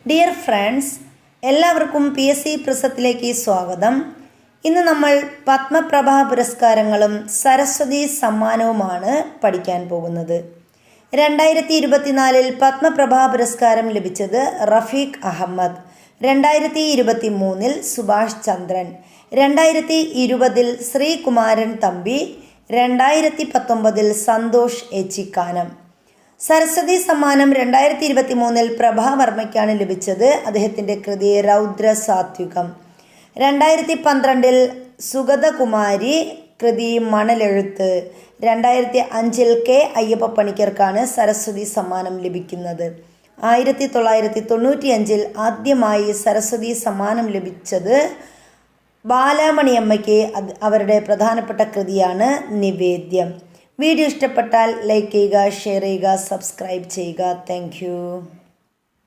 Dear friends, എല്ലാവർക്കും PSC പ്രസത്തിലേക്ക് സ്വാഗതം. ഇന്ന് നമ്മൾ പത്മപ്രഭ പുരസ്കാരങ്ങളും സരസ്വതി സമ്മാനവുമാണ് പഠിക്കാൻ പോകുന്നത്. 2024 പത്മപ്രഭ പുരസ്കാരം ലഭിച്ചത് റഫീഖ് അഹമ്മദ്, 2023 സുഭാഷ് ചന്ദ്രൻ, 2020 ശ്രീകുമാരൻ തമ്പി, 2019 സന്തോഷ് ഏച്ചിക്കാനം. സരസ്വതി സമ്മാനം 2023 പ്രഭാവർമ്മയ്ക്കാണ് ലഭിച്ചത്. അദ്ദേഹത്തിൻ്റെ കൃതി രൗദ്ര സാത്വികം. 2012 സുഗതകുമാരി, കൃതി മണലെഴുത്ത്. 2005 K അയ്യപ്പ പണിക്കർക്കാണ് സരസ്വതി സമ്മാനം ലഭിക്കുന്നത്. 1995 ആദ്യമായി സരസ്വതി സമ്മാനം ലഭിച്ചത് ബാലാമണിയമ്മയ്ക്ക്. അവരുടെ പ്രധാനപ്പെട്ട കൃതിയാണ് നിവേദ്യം. വീഡിയോ ഇഷ്ടപ്പെട്ടാൽ ലൈക്ക് ചെയ്യുക, ഷെയർ ചെയ്യുക, സബ്സ്ക്രൈബ് ചെയ്യുക. താങ്ക്